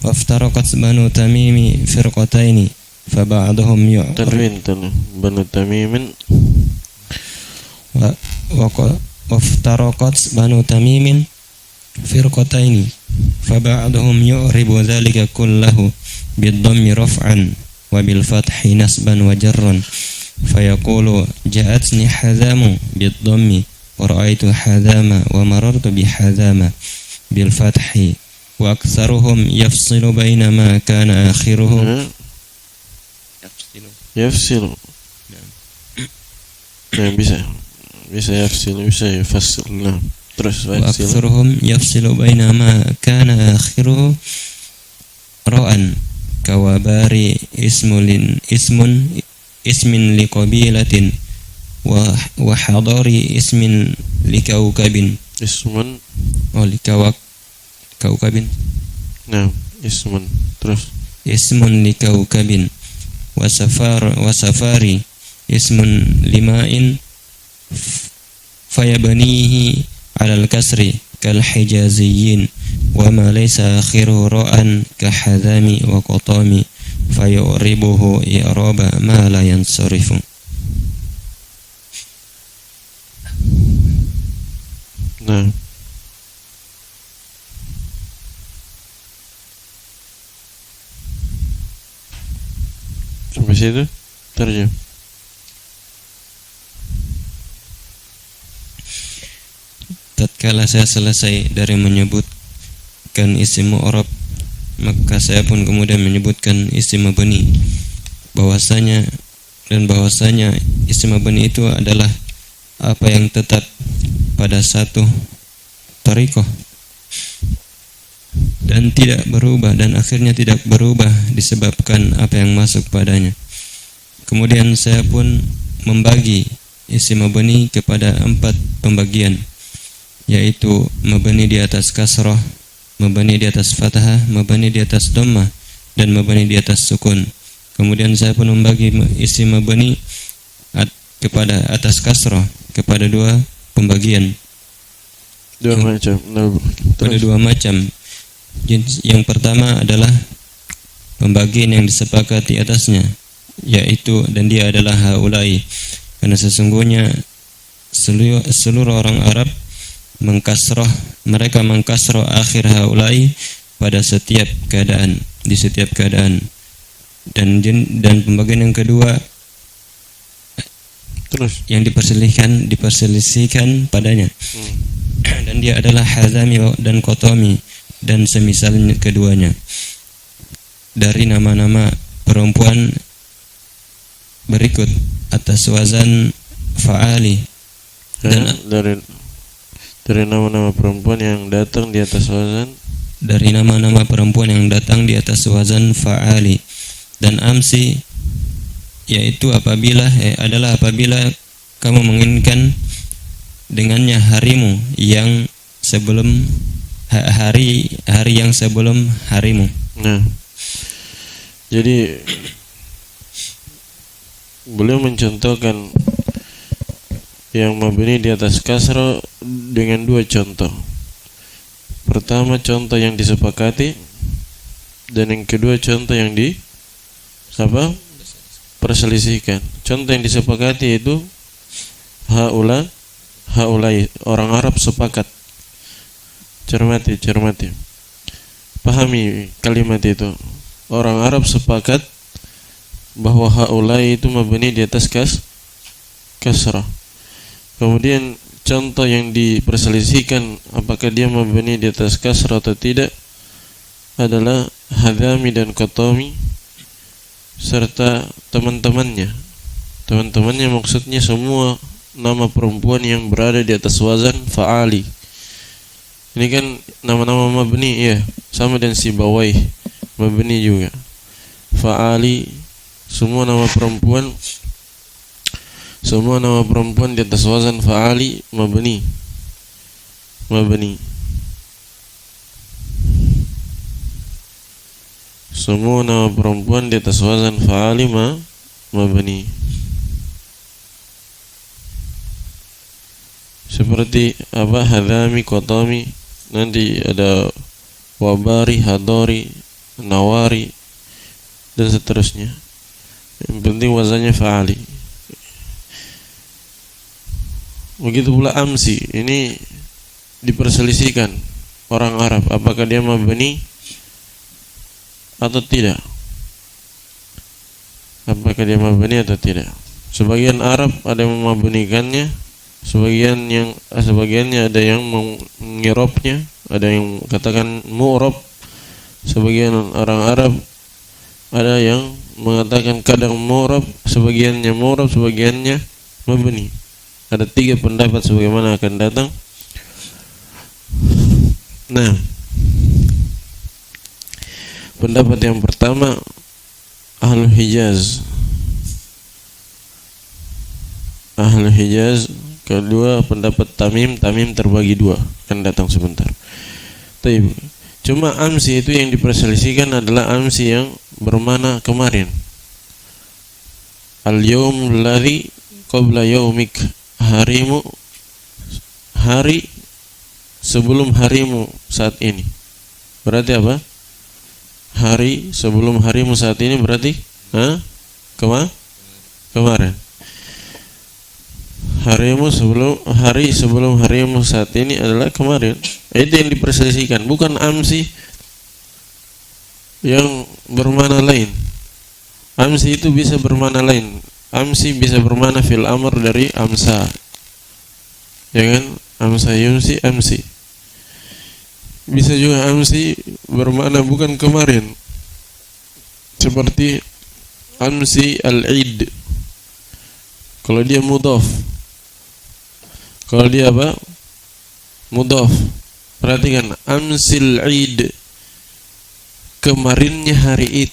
وافترقت بنو تميم فرقتين فبعضهم تنوين بنو تميم وافترقت بنو تميم فرقتين فبعضهم يعرب ذلك كله بالضم رفعا وبالفتح نسبا وجرا فيقول جاءتني حذام بالضم ورأيت حذام ومررت بحذام بالفتح وأكثرهم يفصل بين ما كان آخره يفصل نعم bisa يفصل bisa يفصل نعم terus وأكثرهم يفصل بين ما كان آخره راء كواباري اسم لقبيلة وحضاري اسم لكوكب كوكب نعم terus اسم لكوكب وسفاري اسم لماء فيبنيه على الكسر كالحجازيين وما ليس آخره راء كحذام وقطام فيعربه إعراب ما لا ينصرف. Nah, sampai situ terjem. Tatkala saya selesai dari menyebutkan isim mu'rab, maka saya pun kemudian menyebutkan isim mabni, bahwasanya isim mabni itu adalah apa yang tetap pada satu thariqah dan tidak berubah dan akhirnya tidak berubah disebabkan apa yang masuk padanya. Kemudian saya pun membagi isim mabni kepada 4 pembagian, yaitu mabni di atas kasrah, mabni di atas fathah, mabni di atas dhammah, dan mabni di atas sukun. Kemudian saya pun membagi isim mabni kepada atas kasrah kepada 2 pembagian. Pada 2 macam. Yang pertama adalah pembagian yang disepakati atasnya, yaitu dan dia adalah haulai, karena sesungguhnya seluruh orang Arab mereka mengkasroh akhir haulai pada setiap keadaan, di setiap keadaan. Dan pembagian yang kedua terus yang diperselisihkan padanya. Dan dia adalah hazami dan qatami dan semisal keduanya dari nama-nama perempuan berikut atas wazan fa'ali dan dari nama-nama perempuan yang datang di atas wazan fa'ali dan amsi, yaitu apabila kamu menginginkan dengannya harimu yang sebelum hari yang sebelum harimu. Nah, jadi beliau mencontohkan yang mabni di atas kasrah dengan 2 contoh. Pertama contoh yang disepakati, dan yang kedua contoh yang perselisihkan. Contoh yang disepakati itu haulai, orang Arab sepakat. Cermati. Pahami kalimat itu. Orang Arab sepakat bahwa haulai itu mabni di atas kasrah. Kemudian contoh yang diperselisihkan apakah dia mabni di atas kasrah atau tidak adalah hadami dan qatami serta teman-temannya. Teman-temannya maksudnya semua nama perempuan yang berada di atas wazan fa'ali. Ini kan nama-nama mabni ya, sama dan sibawai mabni juga. Fa'ali semua nama perempuan di atas wazan fa'ali mabni. Semua nama perempuan di atas wazan fa'ali mabni. Seperti hadami, qatami, nanti ada wabari, hadori, nawari, dan seterusnya. Yang penting wazannya fa'ali. Begitu pula amsi, ini diperselisihkan orang Arab, apakah dia mabni atau tidak. Apakah dia mabni atau tidak. Sebagian Arab ada yang memabnikannya, sebagiannya ada yang mengirobnya, ada yang katakan mu'rab. Sebagian orang Arab ada yang mengatakan kadang mu'rab, sebagiannya mu'rab, sebagiannya mabni. Ada 3 pendapat sebagaimana akan datang. Nah, pendapat yang pertama Ahlul Hijaz. Ahlul Hijaz. Kedua pendapat Tamim terbagi 2, akan datang sebentar. Tapi cuma amsi itu yang diperselisihkan adalah amsi yang bermana kemarin. Al-yawm alladhi qabla yawmik, harimu, hari sebelum harimu saat ini. Berarti apa? Hari sebelum harimu saat ini berarti kemarin. Hari sebelum harimu saat ini adalah kemarin. Itu yang diperselisihkan, bukan amsi yang bermana lain. Amsi itu bisa bermana lain. Amsi bisa bermana fil amr dari amsa, ya kan? Amsa yumsi, amsi. Bisa juga amsi bermana bukan kemarin, seperti amsi al-id. Kalau dia mudhaf, kalau dia apa? Mudhaf. Perhatikan, amsil id, kemarinnya hari id.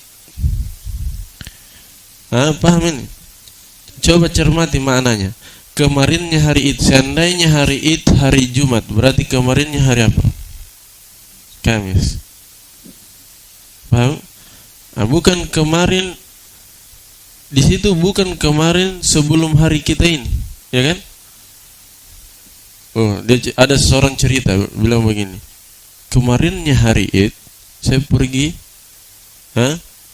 Paham ini? Coba cermati maknanya. Kemarinnya hari id. Seandainya hari id hari Jumat, berarti kemarinnya hari apa? Kamis. Paham? Bukan kemarin. Di situ bukan kemarin sebelum hari kita ini, ya kan? Ada seseorang cerita bilang begini. Kemarinnya hari id saya pergi.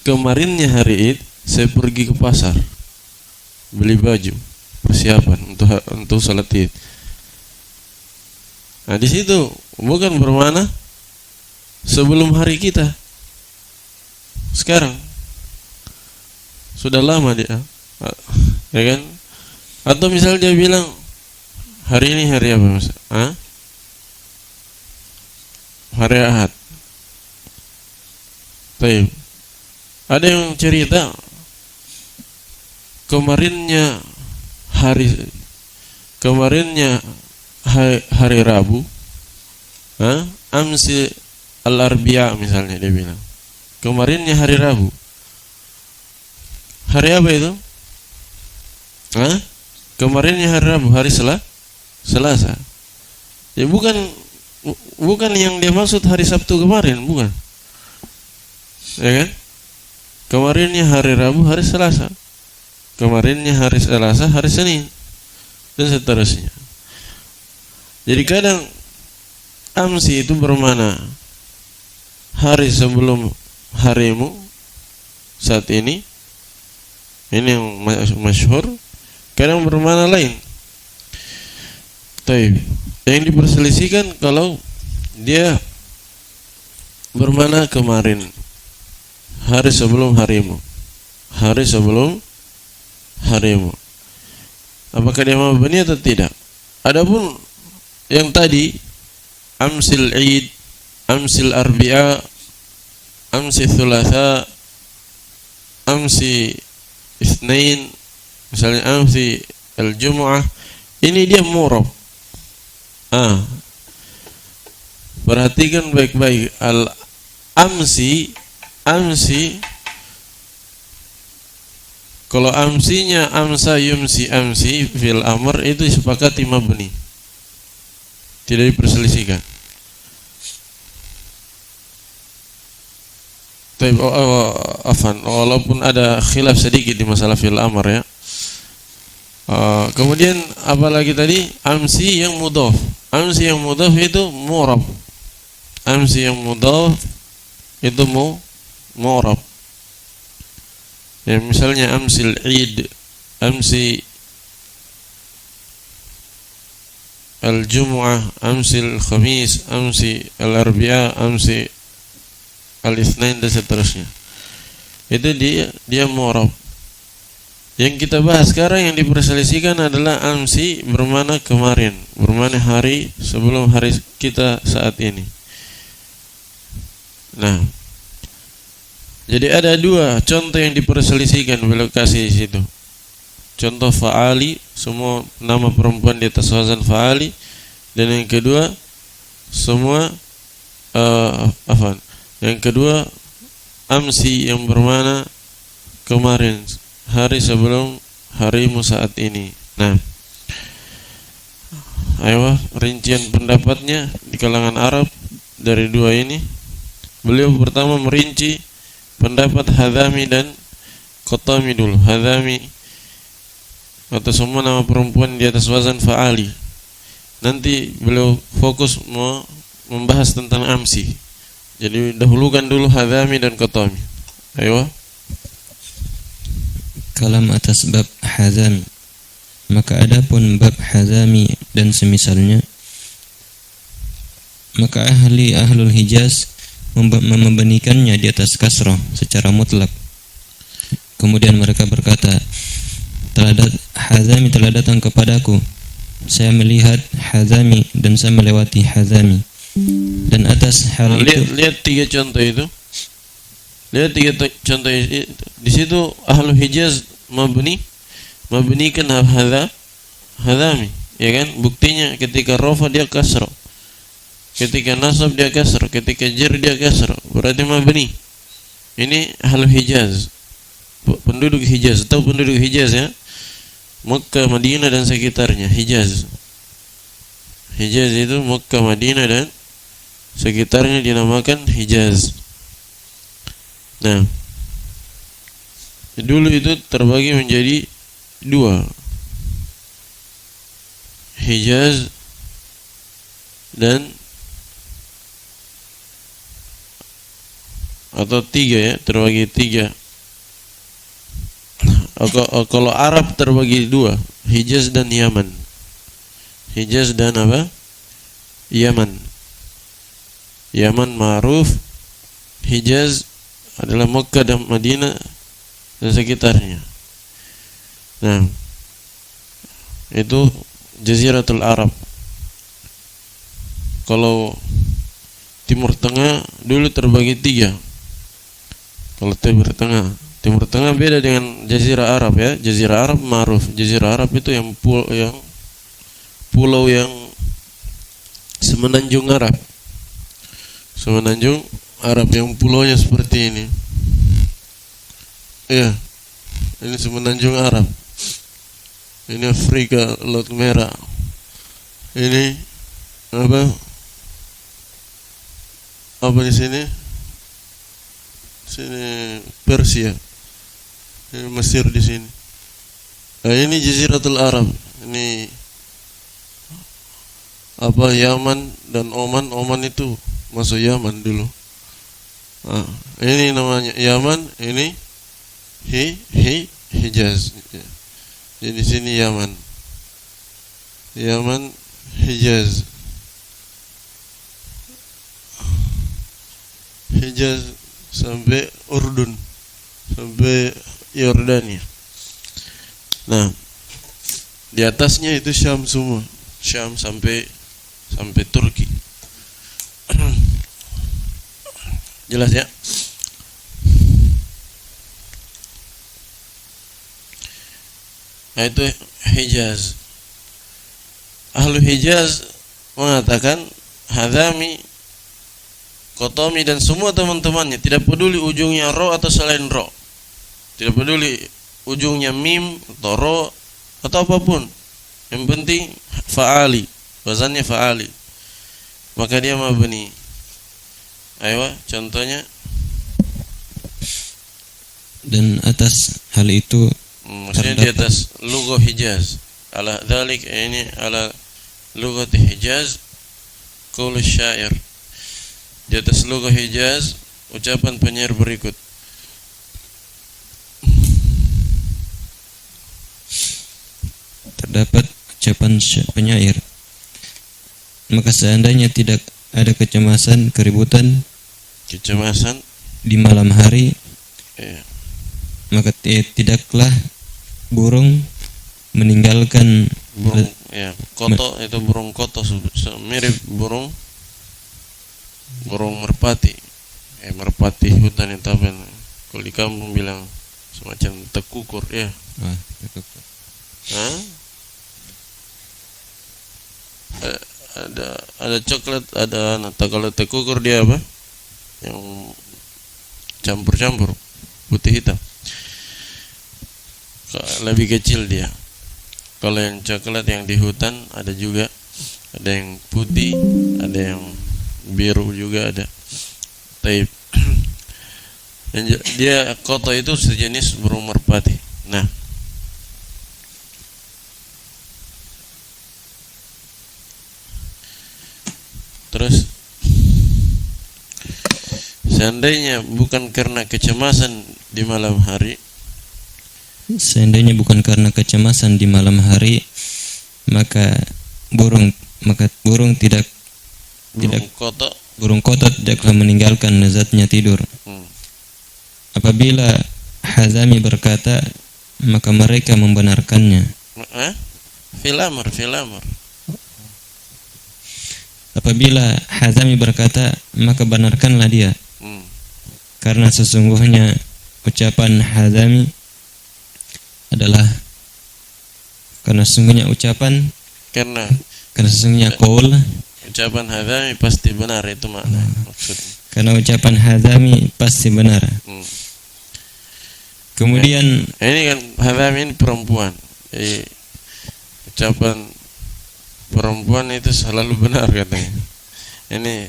Kemarinnya hari id saya pergi ke pasar beli baju persiapan untuk salat id. Nah, di situ bukan bermana sebelum hari kita. Sekarang sudah lama dia, ya kan? Atau misal dia bilang hari ini hari apa, Mas? Hari Ahad. Baik. Ada yang cerita kemarinnya hari Rabu, amsi al-arbi'a misalnya dia bilang. Kemarinnya hari Rabu. Hari apa itu? Kemarinnya hari Rabu, hari Selasa. Ya bukan yang dia maksud hari Sabtu kemarin, bukan. Ya kan? Kemarinnya hari Rabu, hari Selasa. Kemarinnya hari Selasa, hari Senin, dan seterusnya. Jadi kadang amsi itu bermana hari sebelum harimu saat ini yang masyhur. Kadang bermana lain. Taib. Yang diperselisihkan kalau dia bermana kemarin, hari sebelum harimu, hari sebelum harimu. Apakah dia mabni atau tidak? Adapun yang tadi amsil id, amsil arbi'a, amsi thulatha, amsi itsnain, misalnya amsi al-jumu'ah, ini dia murab. Perhatikan baik-baik, al-amsi, kalau amsinya amsa yumsi amsi fil amr itu disepakati mabni, tidak diperselisihkan. Walaupun ada khilaf sedikit di masalah fil amr, ya. Kemudian apalagi tadi amsi yang mudhaf. Amsi yang mudhaf itu murab. Amsi yang mudhaf itu mu'rab. Ya, misalnya amsil Eid, amsi al-jum'ah, amsi al-khamis, amsi al-arbi'a, amsi al-itsnain dan seterusnya. Itu dia mu'rab. Yang kita bahas sekarang yang diperselisihkan adalah amsi bermakna kemarin, bermakna hari sebelum hari kita saat ini. Nah, jadi ada dua contoh yang diperselisihkan beliau kasih di situ. Contoh fa'ali, semua nama perempuan di atas wazan fa'ali, dan yang kedua semua yang kedua amsi yang bermakna kemarin, hari sebelum harimu saat ini. Nah, ayo rincian pendapatnya di kalangan Arab dari dua ini. Beliau pertama merinci pendapat Hadzami dan Qatami dulu. Hadzami atau semua nama perempuan di atas wazan fa'ali. Nanti beliau fokus membahas tentang amsi. Jadi dahulukan dulu Hadzami dan Qatami. Ayo. Kalam atas bab Hadzami. Maka adapun bab Hadzami dan semisalnya, maka ahlul Hijaz membenikannya di atas kasrah secara mutlak. Kemudian mereka berkata, Hadzami telah datang kepadaku, saya melihat Hadzami dan saya melewati Hadzami. Dan atas hal itu lihat tiga contoh itu. Lihat tiga contoh itu. Di situ ahlul Hijaz mabnikan Hadzami, ya kan? Buktinya ketika rafa dia kasrah, ketika nasab dia kasrah, ketika jar dia kasrah, berarti mabni. Ini ahlul Hijaz, penduduk Hijaz. Tahu penduduk Hijaz ya? Makkah, Madinah dan sekitarnya. Hijaz itu Makkah, Madinah dan sekitarnya dinamakan Hijaz. Nah, dulu itu terbagi menjadi dua, Hijaz dan atau tiga ya, terbagi tiga. Kalau Arab terbagi dua, Hijaz dan Yaman. Hijaz dan apa? Yaman. Yaman ma'ruf, Hijaz adalah Makkah dan Madinah dan sekitarnya. Nah, itu Jaziratul Arab. Kalau Timur Tengah dulu terbagi tiga. Kalau Timur Tengah beda dengan Jazirah Arab ya. Jazirah Arab ma'ruf. Jazirah Arab itu yang pulau yang semenanjung Arab. Semenanjung Arab yang pulaunya seperti ini. Ya, ini semenanjung Arab. Ini Afrika, Laut Merah. Ini apa di sini? Sini Persia. Ini Mesir di sini. Nah, ini Jaziratul Arab. Ini apa, Yaman dan Oman. Oman itu masuk Yaman dulu. Nah, ini namanya Yaman, ini Hijaz. Jadi di sini Yaman, Hijaz, sampai Urdun, sampai Yordania. Nah, di atasnya itu Syam semua, Syam sampai Turki. Jelas ya? Nah, itu Hijaz. Ahlu Hijaz mengatakan Hadzami, Qatami dan semua teman-temannya, tidak peduli ujungnya ro atau selain ro, tidak peduli ujungnya mim atau ro atau apapun, yang penting fa'ali, wazannya fa'ali, maka dia mabni. Ayo contohnya. Dan atas hal itu maksudnya di atas lughah Hijaz, ala dzalik, ini ala lughah Hijaz, qaul syair. Di atas lughah Hijaz ucapan penyair berikut. terdapat ucapan penyair. Maka seandainya tidak ada kecemasan, keributan di malam hari, maka tidaklah burung meninggalkan koto. Itu burung koto mirip burung merpati. Merpati hutan itu apa? Kalau di kampung bilang semacam tekukur ya. Tekukur. Ada coklat, ada kalau tekukur dia apa? Yang campur-campur putih hitam. Lebih kecil dia. Kalau yang coklat yang di hutan ada juga, ada yang putih, ada yang biru juga ada. Tapi dia koto itu sejenis burung merpati. Nah, terus seandainya bukan karena kecemasan di malam hari, maka burung koto tidaklah meninggalkan lezatnya tidur. Apabila Hazami berkata, maka mereka membenarkannya. Filamur. Apabila Hazami berkata, maka benarkanlah dia. Karena sesungguhnya ucapan Hazami adalah karena sesungguhnya qaul, ucapan Hazami pasti benar, itu makna maksudnya. Karena ucapan Hazami pasti benar. Kemudian ini kan Hazami ini perempuan. Jadi ucapan perempuan itu selalu benar katanya. Ini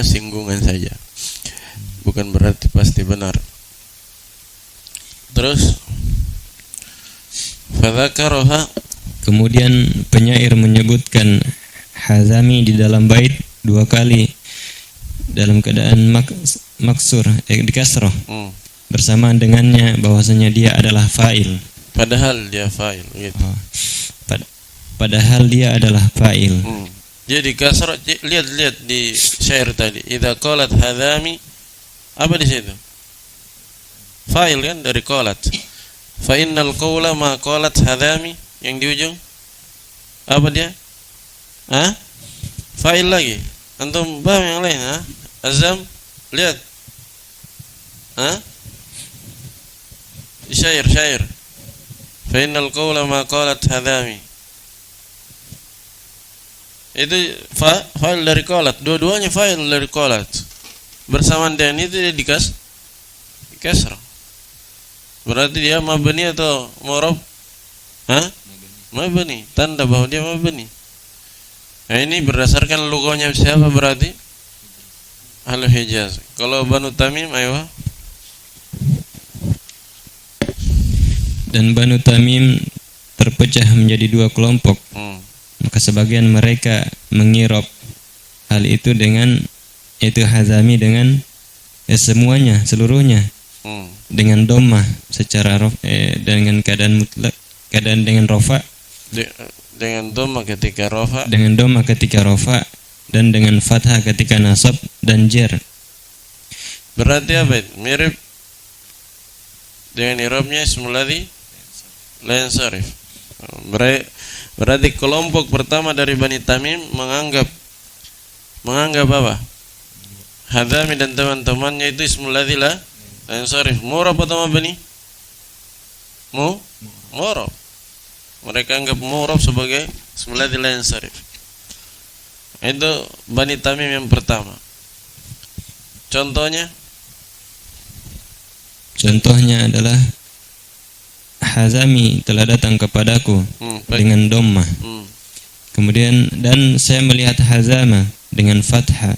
singgungan saja, bukan berarti pasti benar. Terus fadzakaroha, kemudian penyair menyebutkan Hazami di dalam bait 2 kali dalam keadaan maksur, di kasroh, bersamaan dengannya bahwasanya dia adalah fa'il. Padahal dia fa'il gitu. Padahal dia adalah fa'il. Jadi kasroh, lihat di syair tadi. Idza qalat Hazami, apa di situ? Fa'il kan dari qalat. Fa innal qawla ma qalat Hazami, yang di ujung apa dia? Fa'il lagi. Antum paham yang lain? Azam, lihat. Syair. Fa innal qawla ma qalat Hazami. Itu fa'il dari qalat. Dua-duanya fa'il dari qalat. Bersamaan dengan itu dia dikasrah. Berarti dia mabni atau mu'rab? Mabni. Tanda bahwa dia mabni. Nah, ini berdasarkan lugahnya siapa berarti? Ahlu Hijaz. Kalau Banu Tamim, ayo. Dan Banu Tamim terpecah menjadi 2 kelompok. Maka sebagian mereka mengirob hal itu dengan Hazami dengan seluruhnya dengan dhammah secara dengan keadaan mutlak, dengan rafa, dengan dhammah ketika rafa, dan dengan fathah ketika nasab dan jar. Berarti apa? Mirip dengan irobnya ismul ladzi la yansarif. Berarti kelompok pertama dari Bani Tamim menganggap apa? Hazami dan teman-temannya itu ismul ladzi la yansarif. Mu'rab atau mabni? Mu'rab. Mereka anggap mu'rab sebagai ismul ladzi la yansarif. Itu Bani Tamim yang pertama. Contohnya adalah Hazami telah datang kepadaku dengan dhammah. Kemudian dan saya melihat Hazama dengan fathah.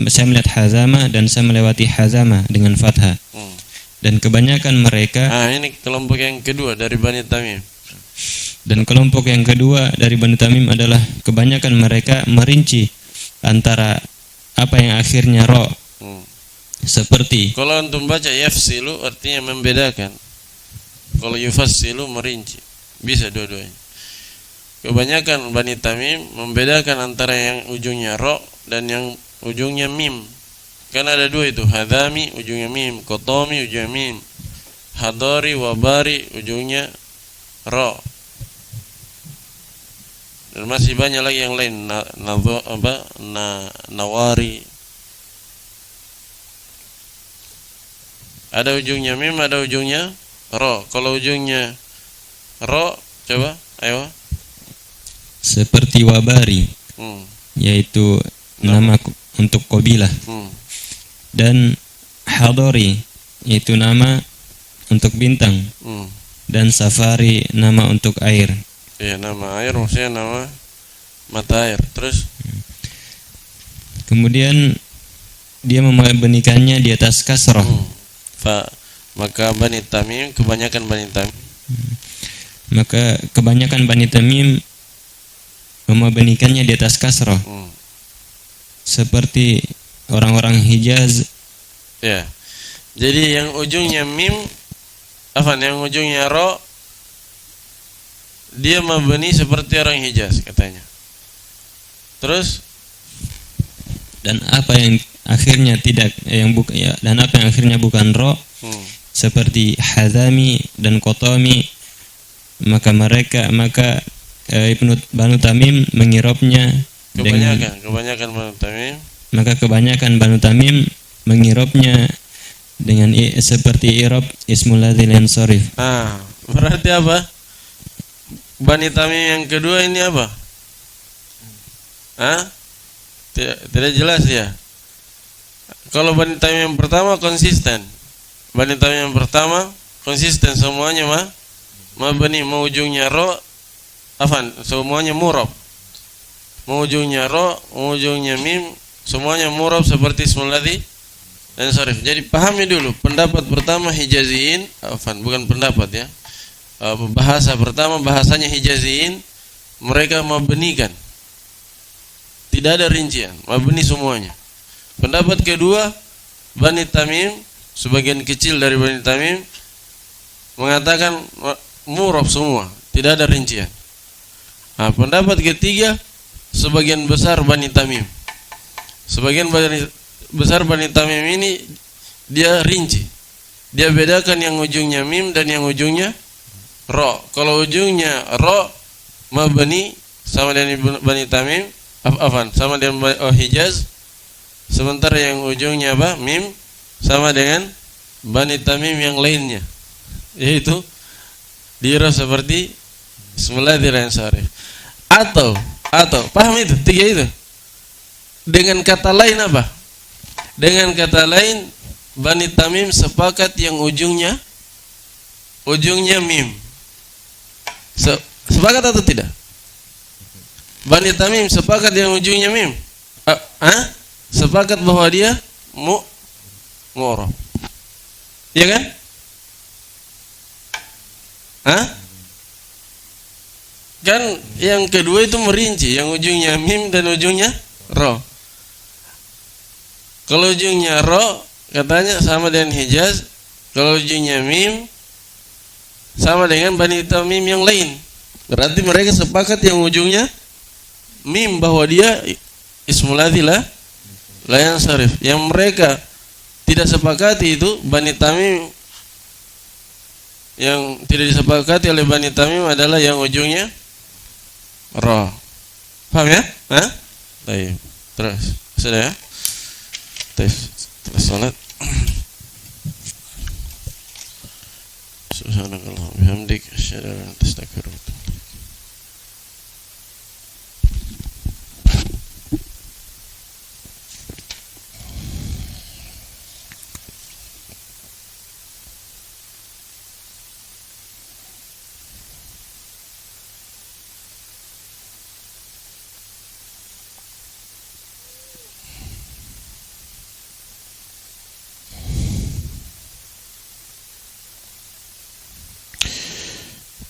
Saya melihat Hazama dan saya melewati Hazama dengan fathah. Dan kebanyakan mereka. Ini kelompok yang kedua dari Bani Tamim. Dan kelompok yang kedua dari Bani Tamim adalah kebanyakan mereka merinci antara apa yang akhirnya ro. Seperti kalau antum baca yafsilu artinya membedakan. Kalau yufassilu merinci, bisa dua-duanya. Kebanyakan Bani Tamim membedakan antara yang ujungnya ro dan yang ujungnya mim. Kan ada dua itu, hadami ujungnya mim, kotomi ujungnya mim, hadori wabari ujungnya ro. Dan masih banyak lagi yang lain, nawari. Ada ujungnya mim, ada ujungnya ro. Kalau ujungnya ro, coba, ayo. Seperti wabari, yaitu nama untuk kabilah. Dan hadori, yaitu nama untuk bintang. Dan safari, nama untuk air. Iya, nama air maksudnya nama mata air. Terus kemudian dia membenikannya di atas kasrah. Maka Bani Tamim, kebanyakan Bani Tamim. Maka kebanyakan Bani Tamim membenikannya di atas kasrah. Seperti orang-orang Hijaz. Ya. Jadi yang ujungnya mim, yang ujungnya ro, dia membeni seperti orang Hijaz katanya. Terus dan apa yang akhirnya tidak dan apa yang akhirnya bukan ro, seperti Hazami dan Qotami, maka Banu Tamim mengirobnya kebanyakan Banu Tamim. Maka kebanyakan Banu Tamim mengirobnya dengan seperti irob ismul ladzil yansarif. Berarti apa? Bani Tamim yang kedua ini apa? Tidak jelas ya. Kalau Bani Tamim yang pertama konsisten. Bani Tamim yang pertama konsisten semuanya mabni, mau ujungnya ro, semuanya murab. Mau ujungnya ro, mau ujungnya mim, semuanya murab seperti ismul ladzi dan sarif. Jadi pahami dulu pendapat pertama Hijaziyin, bukan pendapat ya. Bahasa pertama bahasanya Hijaziyin, mereka mabnikan. Tidak ada rincian, mabni semuanya. Pendapat kedua Bani Tamim, sebagian kecil dari Bani Tamim mengatakan murab semua, tidak ada rincian. Pendapat ketiga sebagian besar Bani Tamim. Sebagian besar Bani Tamim ini dia rinci. Dia bedakan yang ujungnya mim dan yang ujungnya ro. Kalau ujungnya ro mabni sama dengan Bani Tamim, sama dengan Hijaz. Sementara yang ujungnya mim sama dengan Bani Tamim yang lainnya, yaitu diro seperti Bismillahirrahmanirrahim sarif. Atau paham itu tiga itu. Dengan kata lain apa? Dengan kata lain Bani Tamim sepakat yang ujungnya mim. Sepakat atau tidak? Bani Tamim sepakat yang ujungnya mim. Sepakat bahwa dia mu'rab. Iya kan? Kan yang kedua itu merinci, yang ujungnya mim dan ujungnya ro. Kalau ujungnya ro katanya sama dengan Hijaz, kalau ujungnya mim sama dengan Bani Tamim yang lain. Berarti mereka sepakat yang ujungnya mim bahwa dia ismul ladzi la yansarif. Yang mereka tidak sepakati itu Bani Tamim, yang tidak disepakati oleh Bani Tamim adalah yang ujungnya ro. Paham ya? Baik. Terus sudah ya? Terus salat. Subhanallah bihamdik asyhadu an la ilaha illa anta astaghfiruka wa atubu ilaik.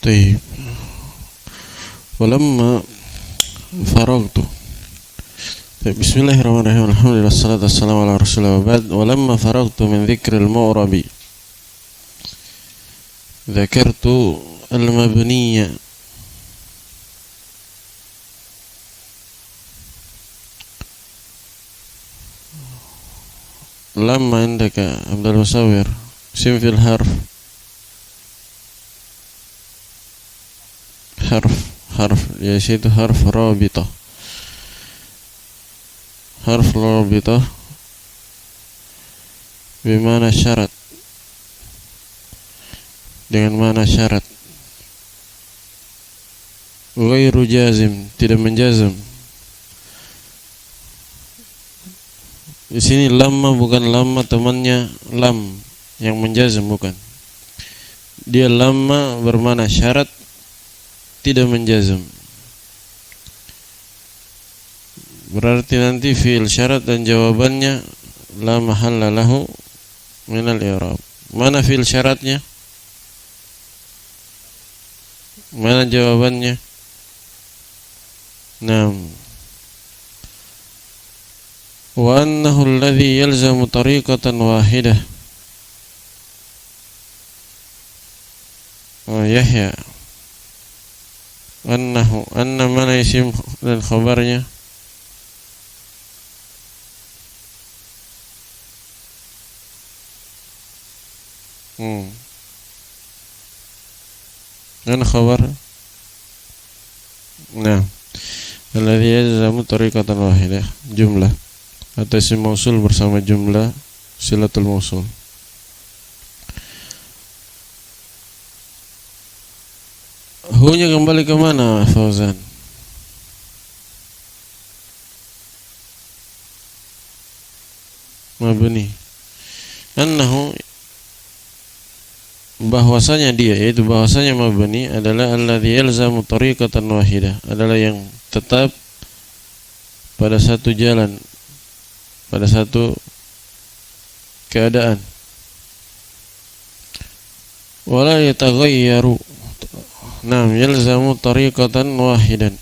طيب ولما فرغت طيب بسم الله الرحمن الرحيم الحمد لله والصلاة والسلام على رسول الله وبعد ولما فرغت من ذكر المعرب Dzakartu al-mabniyya. Lamma indaka Abdul Musawwir sim fil harf yaitu harf rabitah. Harf rabitah bimana syarat, dengan mana syarat. Ghairu jazim, tidak menjazam. Di sini lamma bukan lamma temannya lam yang menjazam, bukan. Dia lamma bermana syarat, tidak menjazam. Berarti nanti fi'il syarat dan jawabannya la mahalla lahu minal i'rab. Mana fi'il syaratnya? Mana jawabannya? Naam. Wa annahu alladhi yalzamu tariqatan wahidah. Oh Yahya. Anna mana isim dan khabarnya? Mana khabar? Nah, alladhi yalzamu tariqatan wahidah, jumlah atau isim mausul bersama jumlah silatul mausul. Hu-nya kembali ke mana, Fauzan? Mabni. Annahu, bahwasanya dia, yaitu bahwasanya mabni adalah alladzi yalzamu tariqatan wahidah, adalah yang tetap pada satu jalan, pada satu keadaan. Wala yataghayyaru. Naam, yalzamu tariqatan wahidatan.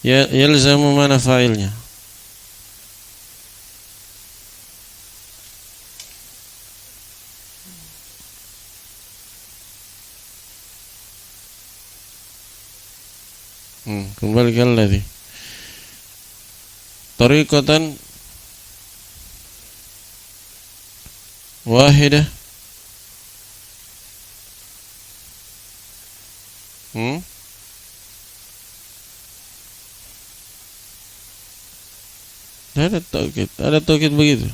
Ya, yalzamu mana fa'ilnya? Kembali ke alladzi. Tariqatan wahidah. Ada taukid begitu.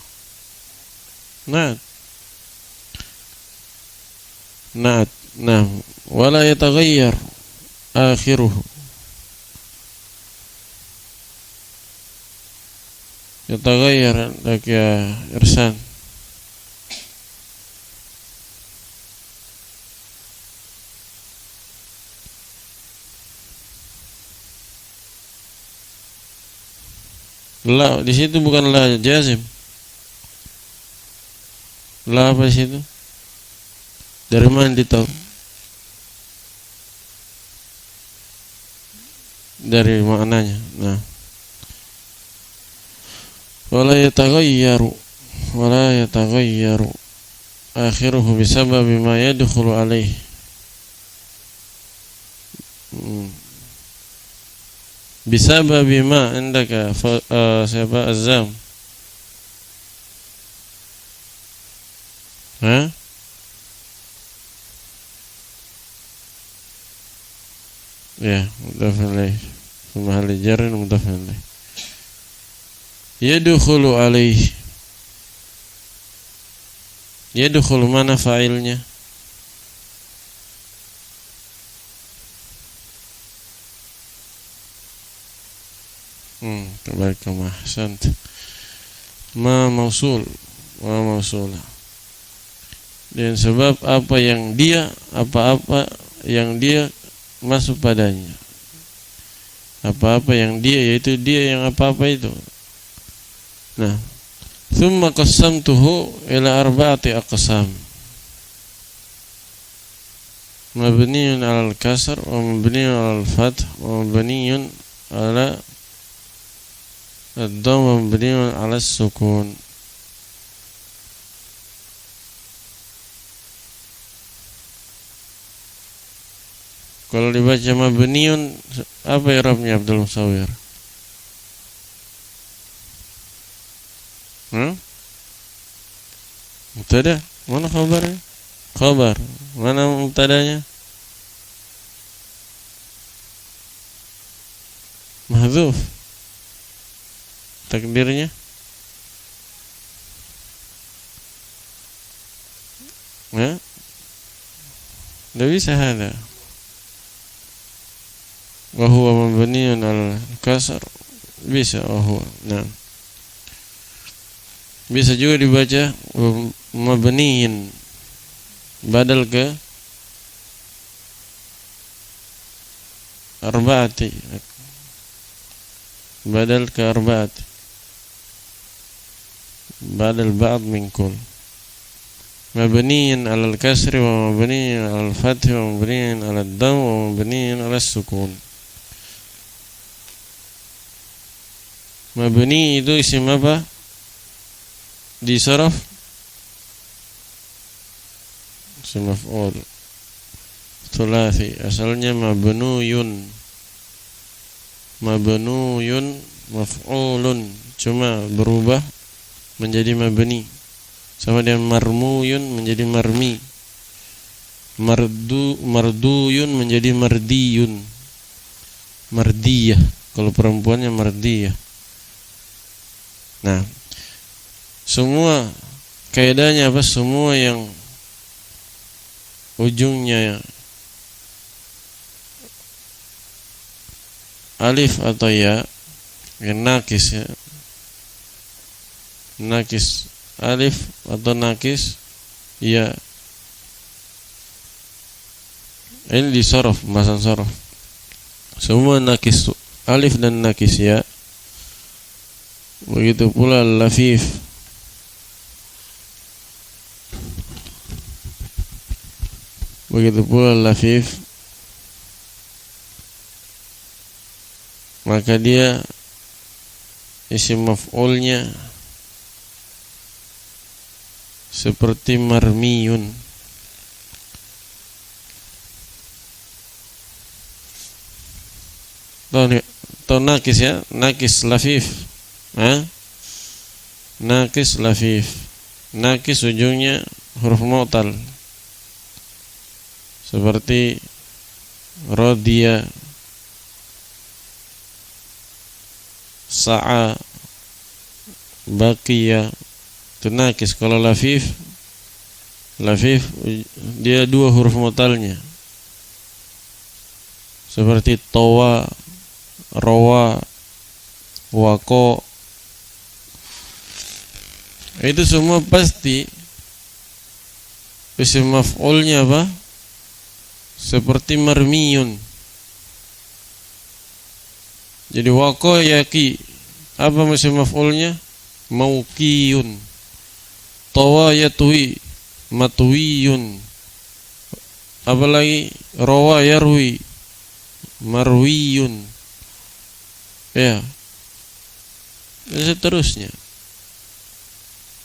Nah, wala yataghayyar akhiruhu. Yataghayyar lak ya Irsan. La di situ bukan la jazim. La apa di situ? Dari mana ditahu? Dari maknanya. Nah, wala yataghayyaru akhiruhu bisababi ma yadkhulu alaihi. Bisababi ma indaka siapa Azam? Ya, mudhaf ilaih. Mahal jar mudhaf ilaih. Yadkhulu alaihi. Yadkhulu mana fa'ilnya? Kembali ke mahsant. Ma mausul. Dan sebab apa yang dia masuk padanya. Apa-apa yang dia, yaitu dia yang apa-apa itu. Nah, thumma qassamtuhu ila arba'ati aqsam. Mabniun 'alal kasr wa mabniun 'alal fath wa mabniun 'ala ad-dhamm wa mabniun 'alas sukun. Kalau dibaca mabniun, apa i'rabnya Abdul Musawwir? Mubtada. Mana khabarnya? Khabar. Mana mubtadanya? Mahdzuf. Takdirnya? Ya? Tidak bisa hada. Wa huwa mabniun al-kasr. Bisa wa huwa. Nah. Bisa juga dibaca mabniin badal ke arba'ati. Badal ke arba'ati. Badal ba'd min kull. Mabniin 'ala al-kasri wa mabniin 'ala al-fathi wa mabniin 'ala ad-dam wa mabniin 'ala as-sukun. Mabni itu isim apa? Di saraf isim maf'ul thulathi, asalnya mabnuyun maf'ulun, cuma berubah menjadi mabni, sama dengan marmuyun menjadi marmi, marduyun menjadi mardiyun, mardiyah kalau perempuannya mardiyah. Nah, semua kaidahnya apa? Semua yang ujungnya alif atau ya, yang nakis ya, nakis alif atau nakis ya, ini di sorof, pembahasan sorof. Semua nakis alif dan nakis ya. Begitu pula lafif. Begitu pula lafif, maka dia isim maf'ulnya seperti marmiyun. Tahu nakis ya, nakis lafif. Nakis lafif. Nakis ujungnya huruf mu'tal. Seperti rodiya, sa'a, baqiya, itu nakis. Kalau lafif dia dua huruf mu'talnya. Seperti tawa, rawa, waqo. Itu semua pasti isim maf'ulnya apa? Seperti marmiyun. Jadi waqo yaqi, apa isim maf'ulnya? Mauqiyun. Tawa yatwi, matwiyun. Apalagi rawa yarwi, marwiyun. Ya. Dan seterusnya.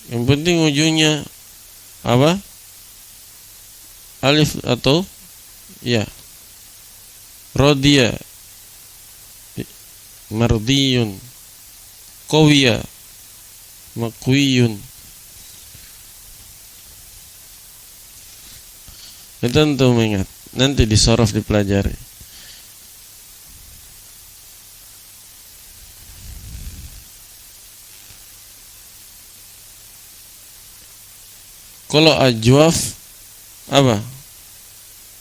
Yang penting ujungnya apa? Alif atau ya. Rodiya, mardiyun, qawiya, maqwiyun. Itu untuk mengingat. Nanti di sorof dipelajari. Kalau ajwaf apa?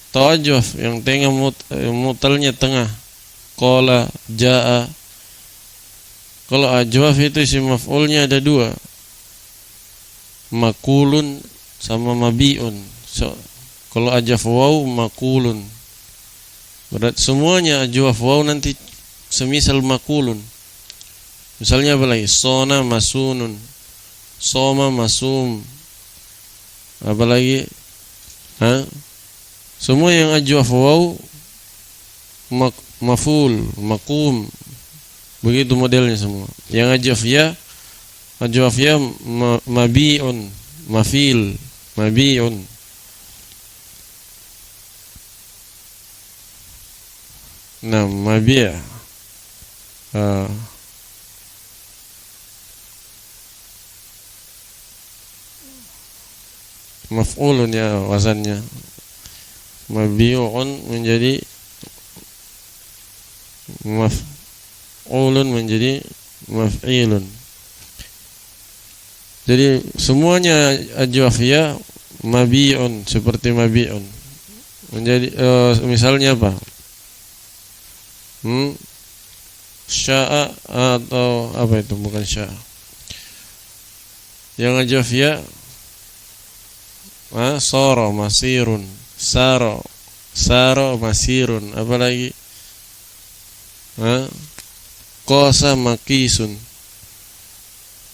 Tahu ajwaf yang tengah mutalnya tengah. Qala, jaa. Kalau ajwaf itu isim maf'ulnya ada dua. Makulun sama mabiun. Kalau ajwaf waw makulun. Berarti semuanya ajwaf waw nanti semisal makulun. Misalnya apa lagi? Sona masunun, soma masum. Apalagi semua yang ajwaf waw maful, makum, begitu modelnya semua. Yang ajwaf ya mabiun, mafil, mabiun. Nah, mabi' maf'ulun ya wazannya. Mabi'un menjadi maf'ulun menjadi maf'ilun. Jadi semuanya ajwafiyah mabi'un, seperti mabi'un. Menjadi misalnya apa? Sya'a atau apa itu, bukan sya'a. Yang ajwafiyah sara masirun, sara masirun, apalagi qasa makisun.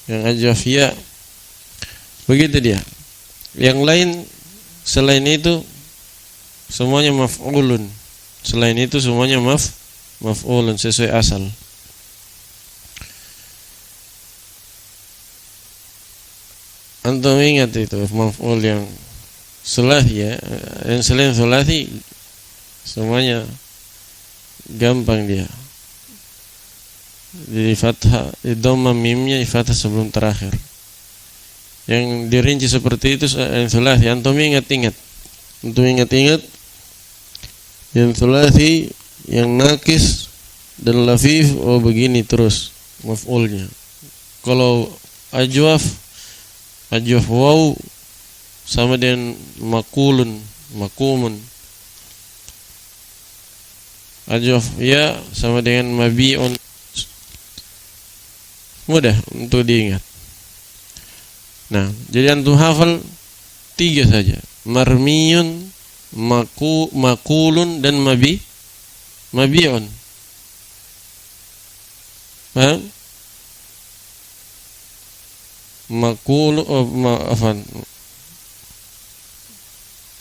Yang ajwafiyah begitu dia. Yang lain selain itu semuanya maf'ulun. Selain itu semuanya maf'ulun sesuai asal. Antum ingat itu maf'ul yang sulathi ya, yang selain sulathi semuanya gampang dia. Jadi fathah, dhamma mimnya fathah sebelum terakhir. Yang dirinci seperti itu yang sulathi. Antum ingat-ingat. Antum ingat-ingat yang sulathi, yang nakis dan lafif, begini terus maf'ulnya. Kalau ajwaf waw sama dengan makulun, makumun. Ajwaf ya sama dengan mabi'un. Mudah untuk diingat. Nah, jadi antum hafal 3 saja. Marmiyun, makulun dan mabi'un. Paham?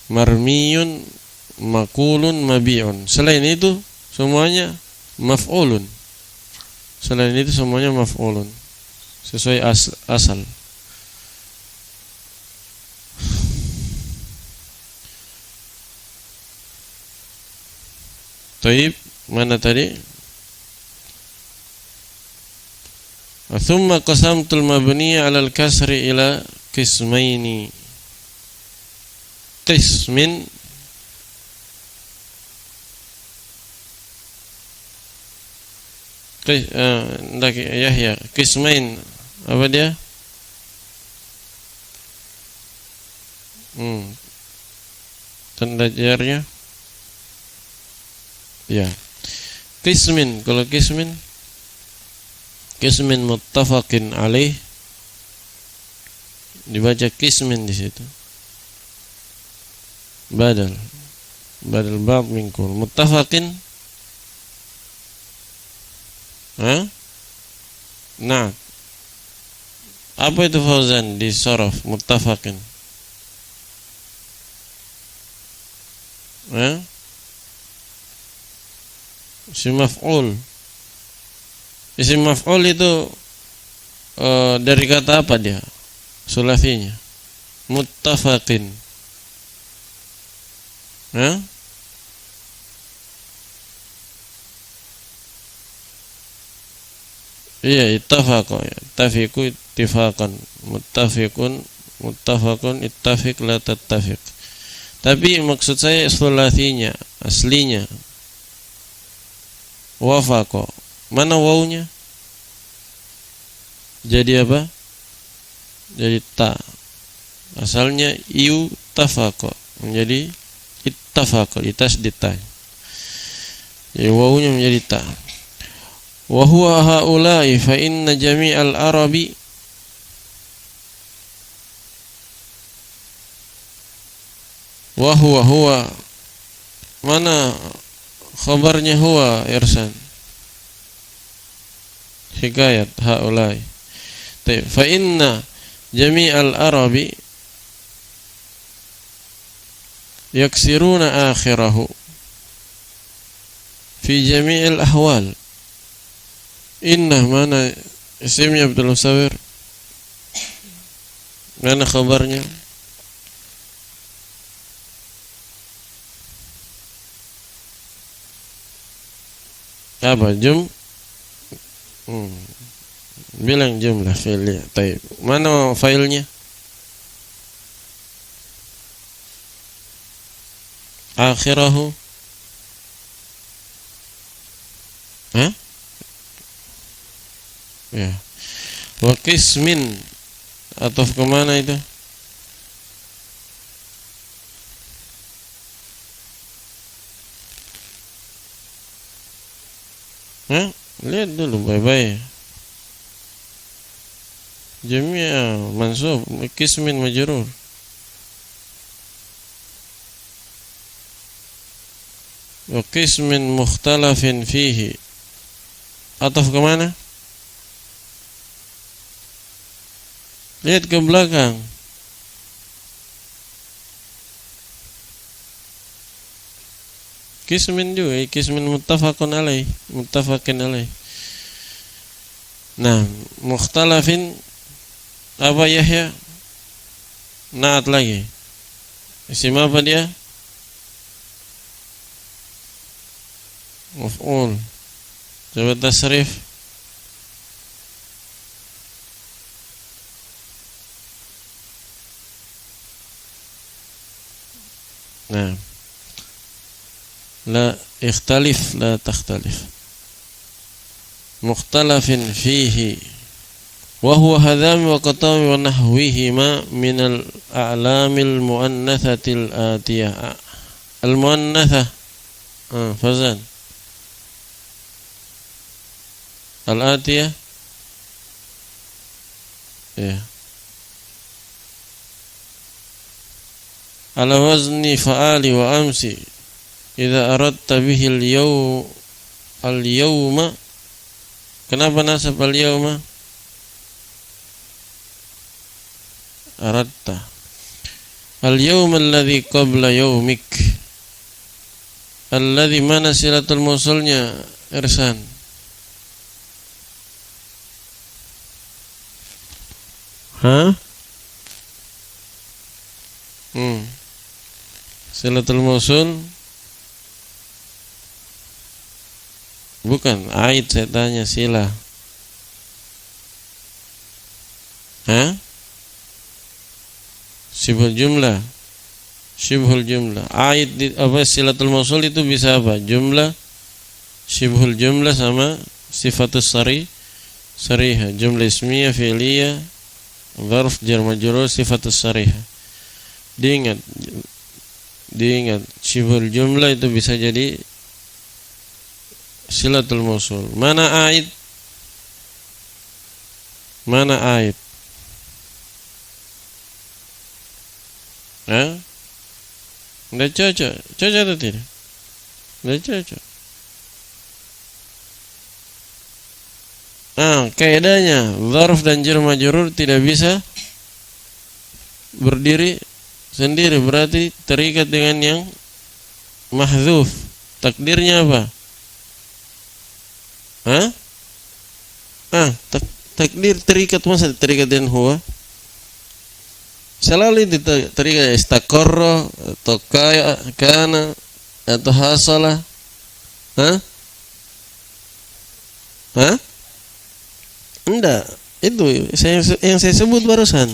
Marmiyun, makulun, mabi'un. Selain itu semuanya maf'ulun. Selain itu semuanya maf'ulun sesuai asal. Taib, mana tadi? Thumma qasamtul mabniya 'ala al-kasri ila qismaini. Qismin Yahya, qismain apa dia? Tanda jarnya ya. Qismin, kalau qismin muttafaqin alaih, dibaca qismin di situ. Badal ba'd min kul. Muttafaqin nah, apa itu Fauzan di sharaf muttafaqin? Isim maf'ul. Isim maf'ul itu dari kata apa dia? Sulasinya muttafaqin. Iya, ittafaqa, tafiqu ittifaqan, muttafaqun, ittafiq la tattafiq. Tapi maksud saya sulasinya, aslinya wafaqa. Mana wawunya? Jadi apa? Jadi ta. Asalnya iu tafaqa menjadi ittafaqa, ditasdid ta. Jadi wawunya menjadi ta. Wa huwa haula'i fa inna jami'al arabi wa huwa mana khabarnya huwa Irsan? Hikayat haula'i. Fa inna jami'al arabi yaksiruna akhirahu fi jami'il ahwal. Inna mana isimnya Abdul Musawir? Mana khabarnya? apa bilang jumlah fi'liyah. Taib. Mana failnya? Akhirahu. Hah? Ya. Wa qismin atau kemana itu? Hah? Lihat dulu baik-baik. Jami'a mansub, qismin majrur. Wa qismin mukhtalafin fihi. Ataf kemana? Lihat ke belakang. Qismin juga, qismin muttafaqun alaih, muttafaqin alaih. Nah, mukhtalafin apa Yahya? Naat lagi. Isim apa dia? Maf'ul. Coba tasrif. Nah, la ikhtalif, la takhtalif. Mukhtalafin fihi wa huwa hadhami wa qatami wa nahwihima min al-a'lamil muannathatil atiyah. Al-muannathah Fazan al-atiyah ya ala wazni fa'ali wa amsi idza aradta bihi al-yawma. Kenapa nasab al-yawma? Aradta al-yawma alladhi qabla yawmik. Alladhi mana silatul mausulnya Irsan? Hah? Silatul mausul bukan aid, saya tanya sila. Hah? Syibhul jumlah. Syibhul jumlah. Aid apa silatul mausul itu bisa apa? Jumlah, syibhul jumlah sama sifatus sarihah. Jumlah ismiyah, fi'liyah, dzarf, jar majrur, sifatus sarihah. Diingat syibhul jumlah itu bisa jadi silatul mausul. Mana aid? Mana aid? Hah? Tidak cocok. Cocok atau tidak? Tidak cocok. Kaidahnya dzarf dan jar majrur tidak bisa berdiri sendiri, berarti terikat dengan yang mahdzuf. Takdirnya apa? Takdir terikat, masa terikat dengan huwa? Selalu terikat istaqarra atau kana atau hasala. Enggak, itu yang saya sebut barusan.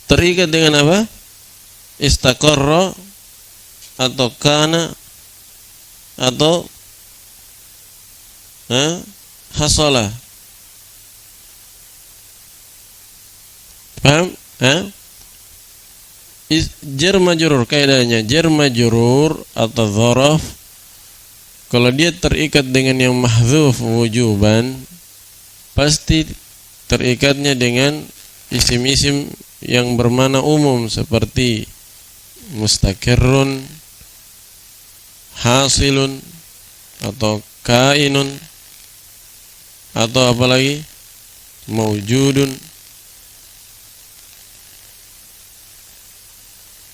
Terikat dengan apa? Istaqarra atau kana atau hasala. Paham? Jar majrur kaidahnya, jar majrur atau dzaraf kalau dia terikat dengan yang mahdzuf wujuban, pasti terikatnya dengan isim-isim yang bermakna umum seperti mustaqirrun, hasilun, atau kainun, atau apa lagi, maujudun,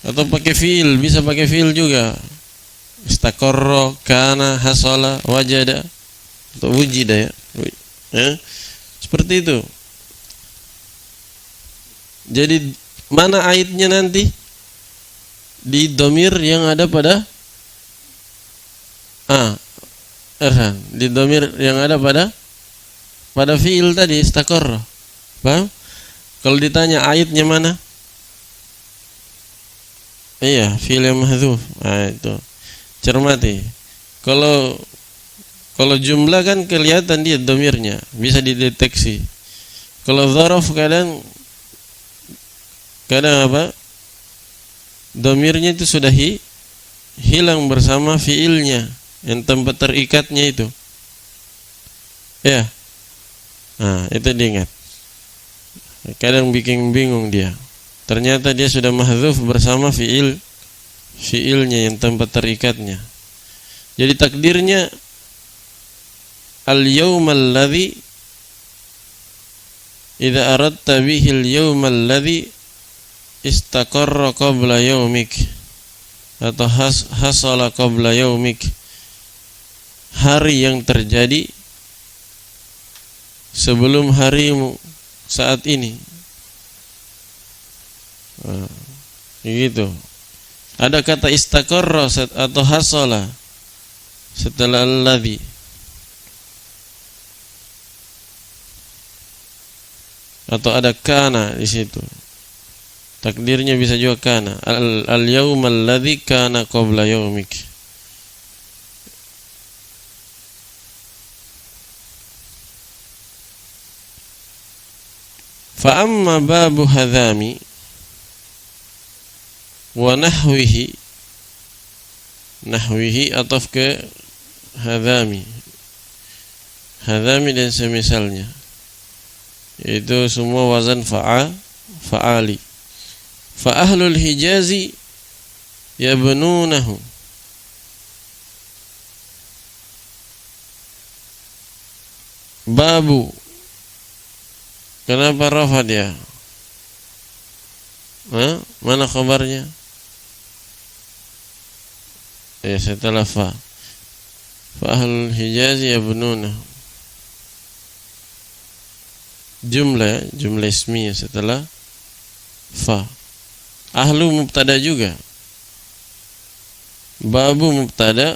atau pakai fiil, bisa pakai fiil juga, istaqarra, kana, hasala, wajada, atau wujida ya. Seperti itu. Jadi mana aidnya nanti? Di dhamir yang ada pada di dhamir yang ada pada fiil tadi istaqarra. Paham? Kalau ditanya ayatnya mana? Iya, fiil yang mahdzuf. Nah, itu. Cermati. Kalau jumlah kan kelihatan dia dhamirnya, bisa dideteksi. Kalau dzaraf kadang apa? Dhamirnya itu sudah hilang bersama fiilnya yang tempat terikatnya itu. Ya. Nah, itu diingat. Kadang bikin bingung dia. Ternyata dia sudah mahdzuf bersama fiilnya yang tempat terikatnya. Jadi takdirnya al-yawmal ladzi idza aradta bihi al-yawmal ladzi istaqarra qabla yaumik atau hasala qabla yaumik, hari yang terjadi sebelum harimu saat ini. Gitu. Ada kata istaqarra atau hasala setelah alladzi. Atau ada kana di situ. Takdirnya bisa juga kana. Al-yawmal ladzi kana qabla yaumik. Fa amma babu hadami wa nahwihi ataf ke hadami dan semisalnya, itu semua wazan fa'ali. Fa ahlul hijazi yabnunahu babu. Kenapa rafa dia? Mana khabarnya? Ya, setelah fa ahlul hijazi yabnunahu, jumlah ismiyah setelah fa. Ahlu mubtada juga, babu mubtada,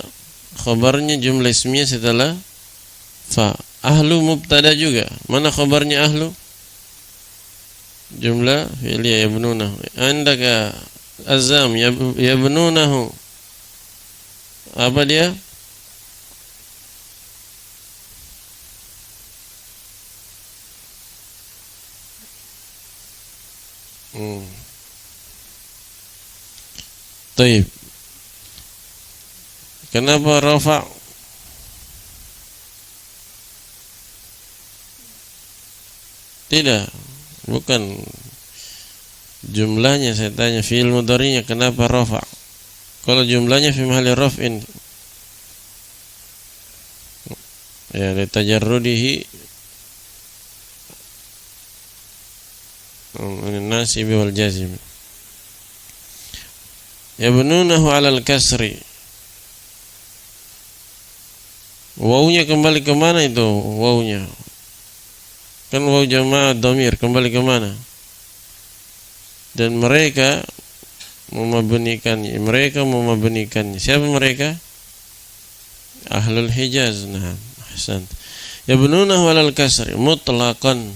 khabarnya jumlah ismiyah setelah fa. Ahlu mubtada juga, mana khabarnya ahlu? Jumlah fi'liyah yabnunahu. Andaka azam yabnunahu, apa dia? Taib. Kenapa rafa? Tidak, bukan jumlahnya saya tanya, fi'il mudhari'nya kenapa rafa? Kalau jumlahnya fi mahalli raf'in, ya litajarrudihi an-nasibi wal jazim. Yabnunahu 'alal kasri. Wawunya kembali ke mana itu? Wawunya kan waw jamaah dhamir, kembali ke mana? Dan mereka memabnikannya. Siapa mereka? Ahlul Hijaz. Nah, ahsan. Yabnunahu 'alal kasri mutlaqan.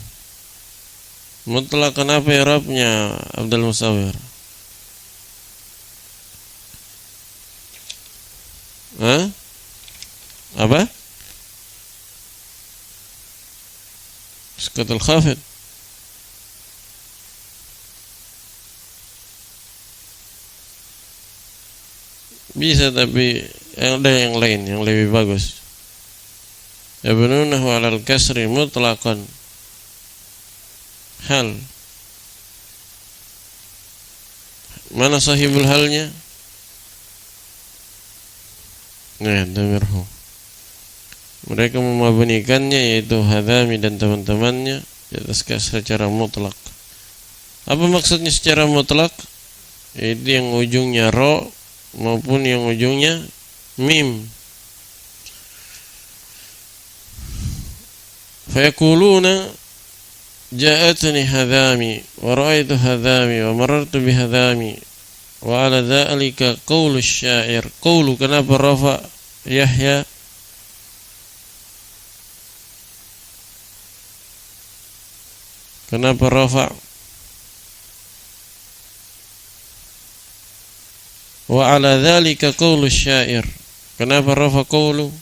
Mutlaqan apa i'rabnya Abdul Musawwir? Apa? Sukatul khafid. Bisa, tapi ada yang lain yang lebih bagus. Yabnunahu 'alal kasri mutlaqan. Hal. Mana sahibul halnya? Nah, damirhu. Mereka memabnikannya, yaitu Hadami dan teman-temannya, di atas kasrah secara mutlak. Apa maksudnya secara mutlak? Itu yang ujungnya ro maupun yang ujungnya mim. Fayaquluna ja'atni hadami wa ra'aytu hadami wa marartu bi hadami wa ala dzalika qaulu syair. Qaulu, kenapa rafa Yahya? Kenapa rafa? Wa ala dzalika qaulu syair. Kenapa rafa qaulu?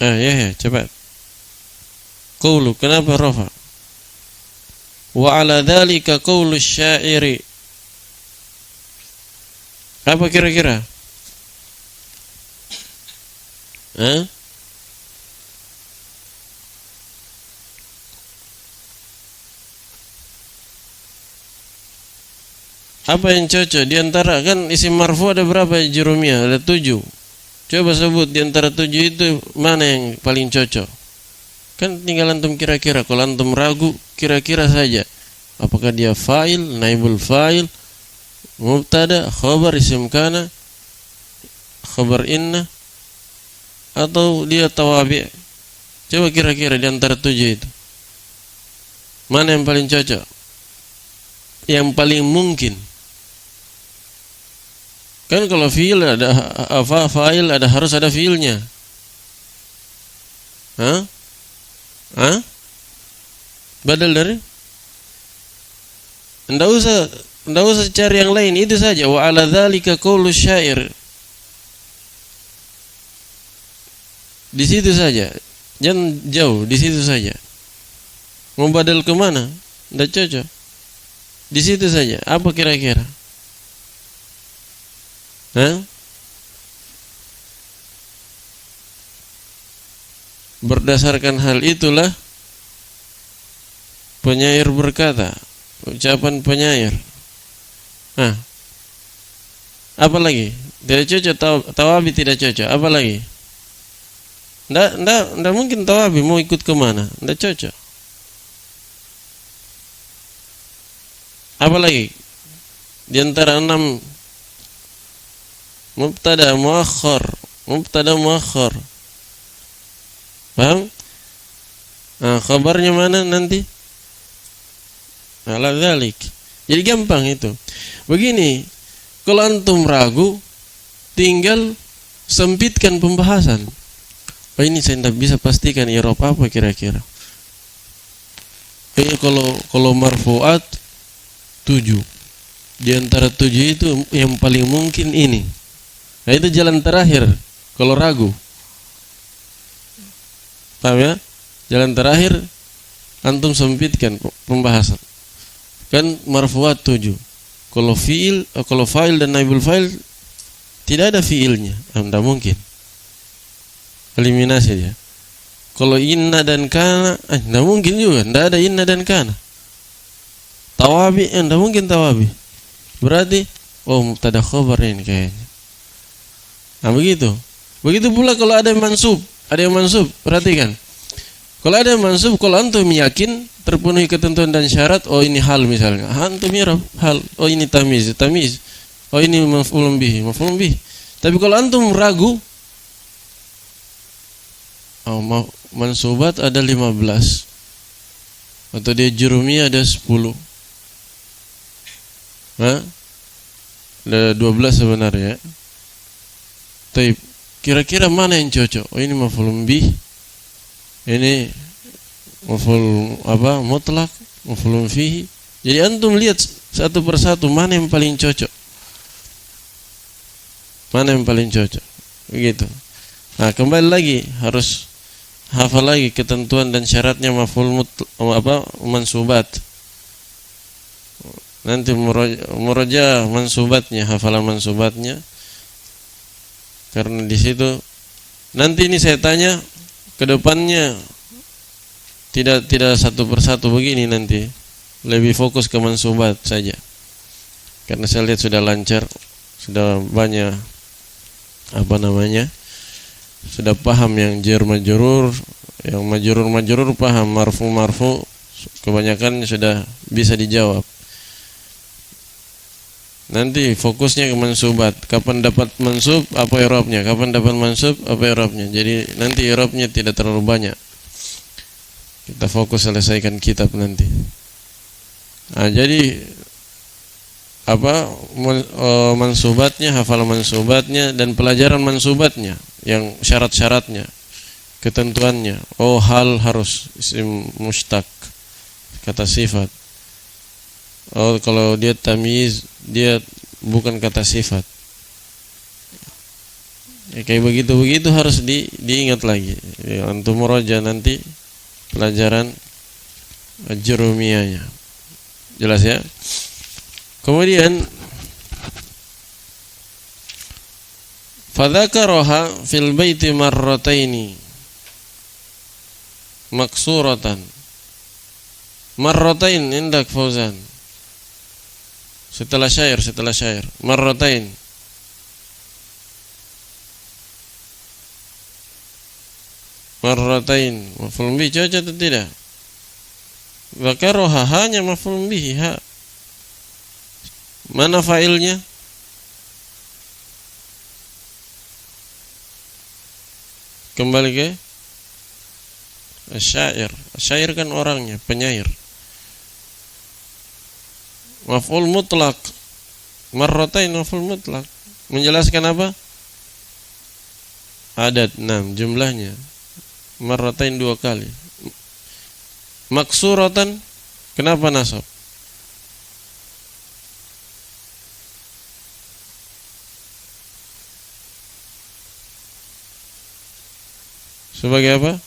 Ya, cepat. Qaulu, kenapa rafa? Wa ala dzalika qaulu syairi. Apa kira-kira? Apa yang cocok? Di antara kan isim marfu ada berapa jurumiyah? Ada 7. Coba sebut di antara 7 itu mana yang paling cocok? Kan tinggal antum kira-kira. Kalau antum ragu, kira-kira saja. Apakah dia fa'il, naibul fa'il, mubtada, khabar, isim kana, khabar inna, atau dia tawabi'? Coba kira-kira di antara 7 itu mana yang paling cocok? Yang paling mungkin. Kan kalau fi'il ada fa'il harus ada fi'ilnya. Badal dari? Enggak usah cari yang lain, itu saja. Wa ala dzalika qaulu syair. Di situ saja. Jangan jauh, di situ saja. Mau badal ke mana? Enggak cocok. Di situ saja. Apa kira-kira? Berdasarkan hal itulah penyair berkata, ucapan penyair. Apa lagi? Tidak cocok, tawabi tidak cocok. Apa lagi? Nggak mungkin tawabi mau ikut kemana? Nggak cocok. Apa lagi? Di antara 6 mubtada muakhar. Paham? Khabarnya mana nanti? Ala dzalik. Jadi gampang itu. Begini, kalau antum ragu, tinggal sempitkan pembahasan. Ini saya tidak bisa pastikan i'rab apa kira-kira. Ini kalau marfu'at 7. Di antara 7 itu yang paling mungkin ini. Nah, itu jalan terakhir kalau ragu. Paham ya? Jalan terakhir antum sempitkan pembahasan. Kan marfu'at 7. Kalau fa'il dan naibul fa'il tidak ada fi'ilnya, tidak mungkin. Eliminasi dia. Kalau inna dan kana, tidak mungkin juga, tidak ada inna dan kana. Tawabi, tidak mungkin tawabi. Berarti mubtada khabar ini kayaknya. Nah begitu. Begitu pula kalau ada yang mansub, perhatikan. Kalau ada yang mansub, kalau antum yakin terpenuhi ketentuan dan syarat, ini hal misalnya. Antum i'rab hal. Ini tamiz. Ini maf'ulun bihi. Tapi kalau antum ragu, mansubat ada 15. Atau dia jurumiyah ada 10. Ada 12 sebenarnya. Tapi kira-kira mana yang cocok? Ini maf'ulun bihi. Ini maf'ul mutlak, maf'ulun fihi. Jadi antum lihat satu persatu mana yang paling cocok. Begitu. Nah, kembali lagi harus hafal lagi ketentuan dan syaratnya maf'ul mansubat. Nanti muraja mansubatnya, hafalan mansubatnya. Karena di situ nanti ini saya tanya ke depannya tidak satu persatu begini, nanti lebih fokus ke mansubat saja. Karena saya lihat sudah lancar, sudah banyak sudah paham yang jar majrur, yang majrur paham, marfu kebanyakan sudah bisa dijawab. Nanti fokusnya ke mansubat. Kapan dapat mansub, apa i'rabnya? Kapan dapat mansub, apa i'rabnya? Jadi nanti i'rabnya tidak terlalu banyak. Kita fokus selesaikan kitab nanti. Nah, jadi mansubatnya, hafal mansubatnya dan pelajaran mansubatnya yang syarat-syaratnya, ketentuannya. Hal harus isim mustaq, kata sifat. Kalau dia tamyiz, dia bukan kata sifat. Kayak begitu harus diingat lagi. Antum muraja nanti pelajaran jurumiyahnya. Jelas ya? Kemudian fadzakaraha fil baiti marrataini maksuratan. Marratain indak Fauzan. Setelah syair marratain. Marratain maf'ul bihi cocok atau tidak? Dzakaraha hanya maf'ul bihi ha. Mana fa'ilnya? Kembali ke syair. Syair kan orangnya, penyair. Maf'ul mutlak. Marratain maf'ul mutlak. Menjelaskan apa? Adad 6 jumlahnya. Marratain 2 kali. Maksuratan kenapa nasab? Sebagai apa?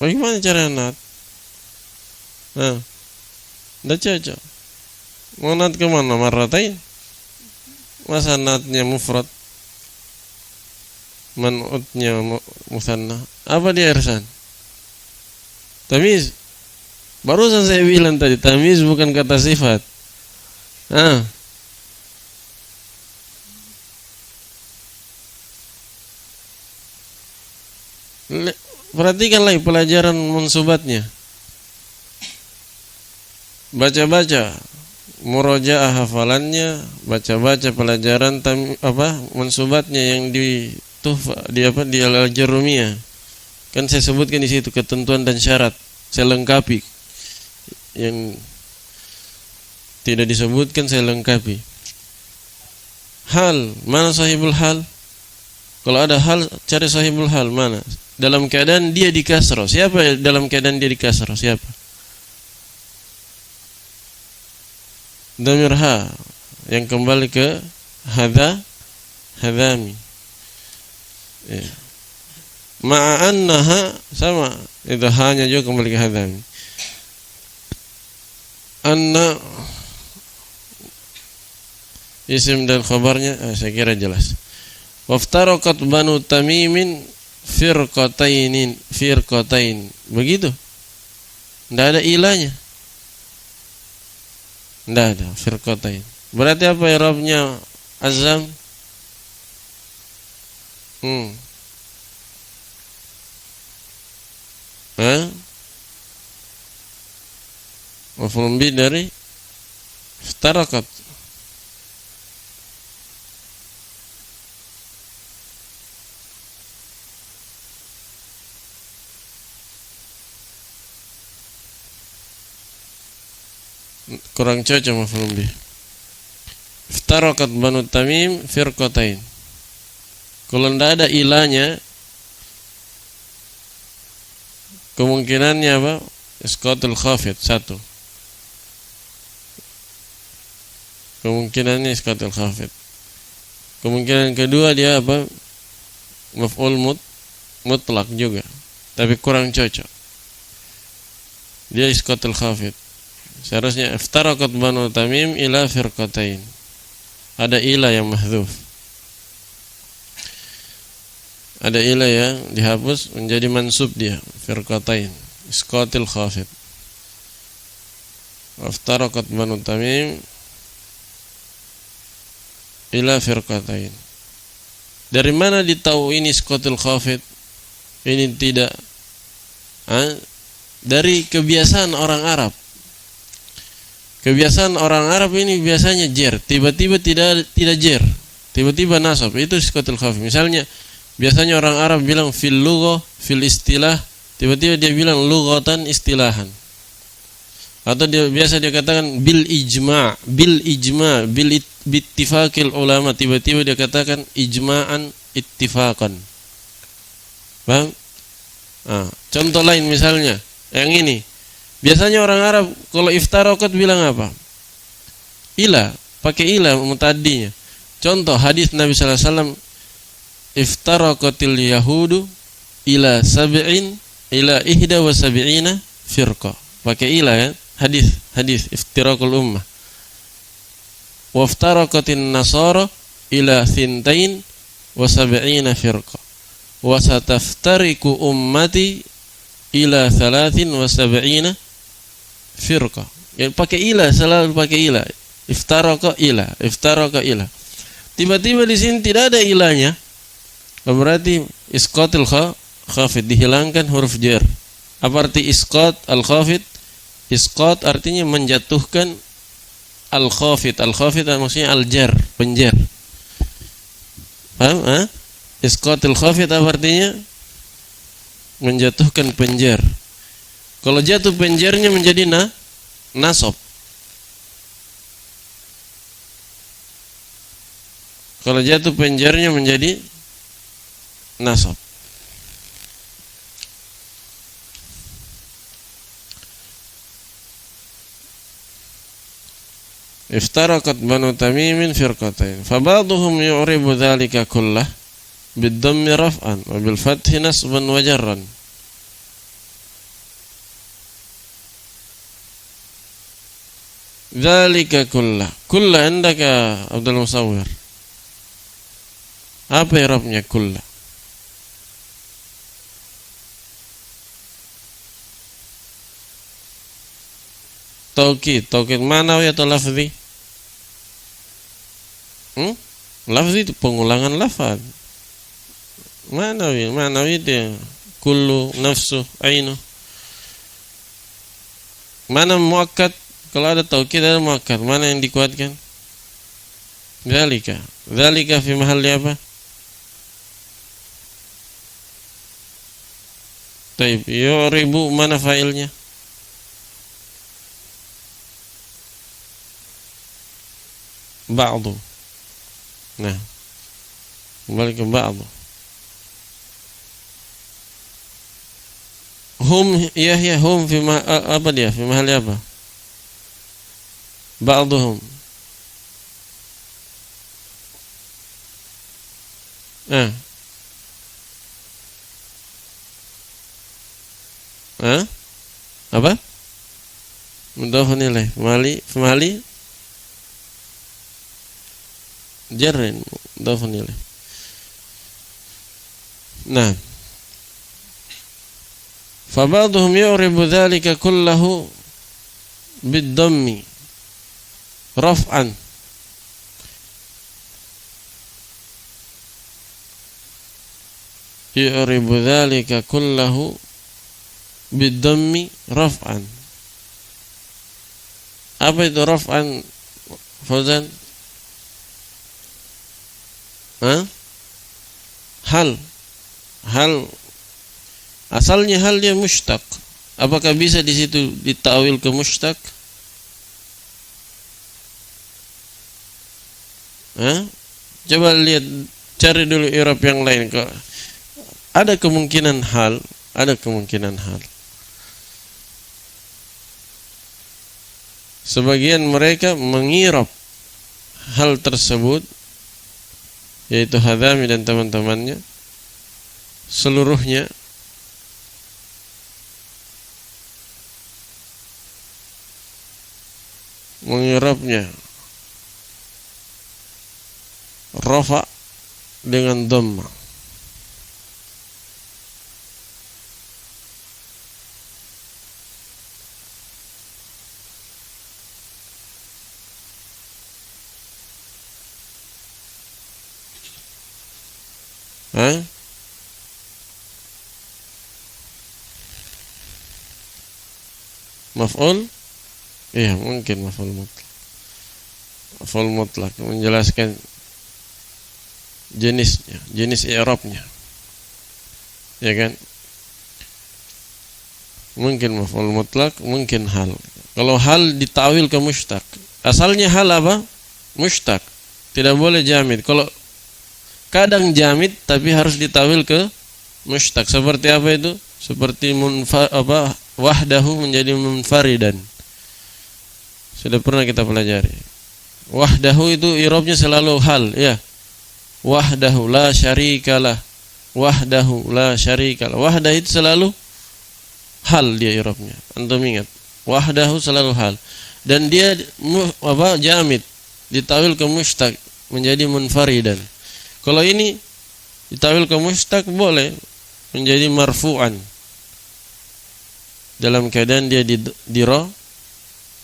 Bagaimana cara nat? Dah cocok. Mau nat kemana? Marratain? Masa natnya mufrad? Man'utnya musanna. Apa dia Irsan? Tamiz. Barusan saya bilang tadi tamiz bukan kata sifat. Perhatikan lagi pelajaran mansubatnya. Baca-baca murajaah hafalannya, baca-baca pelajaran mansubatnya yang di al-Jarumiyah. Kan saya sebutkan di situ ketentuan dan syarat, saya lengkapi. Yang tidak disebutkan saya lengkapi. Hal, mana sahibul hal? Kalau ada hal, cari sahibul hal mana? Dalam keadaan dia di kasrah. Siapa dalam keadaan dia di kasrah? Siapa? Dhamir ha yang kembali ke hadami. Ma'annaha sama, itu hanya juga kembali ke hadami. Anna isim dan khabarnya saya kira jelas. Waftarakat banu tamimin firqatain. Begitu. Tidak ada ilahnya. Tidak ada firqatain. Berarti apa i'rabnya azam? Maf'ul bihi dari iftarakat. Kurang cocok maf'ul bihi. Iftarakat banu tamim firqatain. Kalau tidak ada ilahnya, kemungkinannya apa? Isqatul khafid 1. Kemungkinannya isqatul khafid. Kemungkinan kedua dia apa? Maf'ul mutlak juga, tapi kurang cocok. Dia isqatul khafid. Seharusnya iftarakat banu tamim ila firqatain. Ada ilah yang mahdzuf. Ada ilah yang dihapus menjadi mansub dia, firqatain, isqatil khafid. Iftarakat banu tamim ila firqatain. Dari mana ditahu ini isqatil khafid? Ini tidak dari kebiasaan orang Arab. Kebiasaan orang Arab ini biasanya jer, tiba-tiba tidak jer, tiba-tiba nasab. Itu isqatul khafid. Misalnya Biasanya orang Arab bilang fil lughah, fil istilah, tiba-tiba dia bilang lughatan istilahan. Atau biasa dia katakan bil ijma', bil ittifaqil ulama, tiba-tiba dia katakan ijma'an ittifaqan. Paham? Contoh lain misalnya, yang ini. Biasanya orang Arab kalau iftaraqat bilang apa? Ila, pakai ila mutaddinya. Contoh hadis Nabi sallallahu alaihi wasallam, iftaraqatil yahudu ila sab'in ila ihda wa sab'ina firqa. Pakai ila kan? Hadis iftiraqul ummah. Wa iftaraqatin nasara ila thintain wa sab'ina firqa. Wa sataftariku ummati ila thalathin wa sab'ina firqa. Ya, pakai ila, selalu pakai ila. Iftaraqa ila. Tiba-tiba di sini tidak ada ilahnya. Berarti isqatul khafid, dihilangkan huruf jar. Apa arti isqat al-khafid? Isqat artinya menjatuhkan al-khafid. Al-khafid maksudnya al-jar, penjar. Paham? Isqatul khafid apa artinya? Menjatuhkan penjar. Kalau jatuh penjarnya menjadi nasab. Kalau jatuh penjarnya menjadi nasab. Iftaraqat Banu Tamimin firqatain. Faba'duhum yu'ribu dzalika kullah bid-dhammi raf'an wa bil fathi nasban wa jarran. Dzalika kullah. Kullah indaka Abdul Musawwir. Apa i'rabnya kullah? Taukid manawi atau lafzi? Lafzi itu pengulangan lafaz. Manawi itu kullu, nafsu, ainu. Mana muakkad? Kalau ada taukid ada muakkad, mana yang dikuatkan? Dzalika fi mahalli apa? Taib, yuribu mana fa'ilnya? Ba'du. Nah, kembali ke ba'du. Hum, hum fi apa dia? Fi mahalli apa? Ba'duhum. Apa? Mudhafun ilaih. Mali jarrin mudhafun ilaih. Nah, fa ba'dhum yu'ribu dzalika kullahu bid-dhammi raf'an. Yu'ribu dzalika kullahu bid-dhammi raf'an. Apa itu raf'an, Fauzan? Hal. Asalnya hal dia mushtaq. Apakah bisa di situ ditawil ke mushtaq? Coba lihat, cari dulu i'rab yang lain. Ada kemungkinan hal. Sebagian mereka mengirab hal tersebut, yaitu Hadzami dan teman-temannya, seluruhnya mengirabnya rafa dengan dhamma. Maf'ul? Iya, mungkin maf'ul mutlak. Maf'ul mutlak menjelaskan jenisnya, jenis i'rabnya. ya kan? Mungkin maf'ul mutlak, mungkin hal. Kalau hal ditawil ke mushtaq, asalnya hal apa? Mushtaq. Tidak boleh jamid. Kalau kadang jamid tapi harus ditawil ke mushtaq. Seperti apa itu? Seperti wahdahu menjadi munfaridan. Sudah pernah kita pelajari. Wahdahu itu i'rabnya selalu hal, ya. Wahdahu la syarikalah. Wahdahu la syarikalah. Wahdah itu selalu hal dia i'rabnya. Antum ingat. Wahdahu selalu hal. Dan dia jamid, ditawil ke mushtaq menjadi munfaridan. Kalau ini ditawil ke mushtaq boleh menjadi marfu'an. Dalam keadaan dia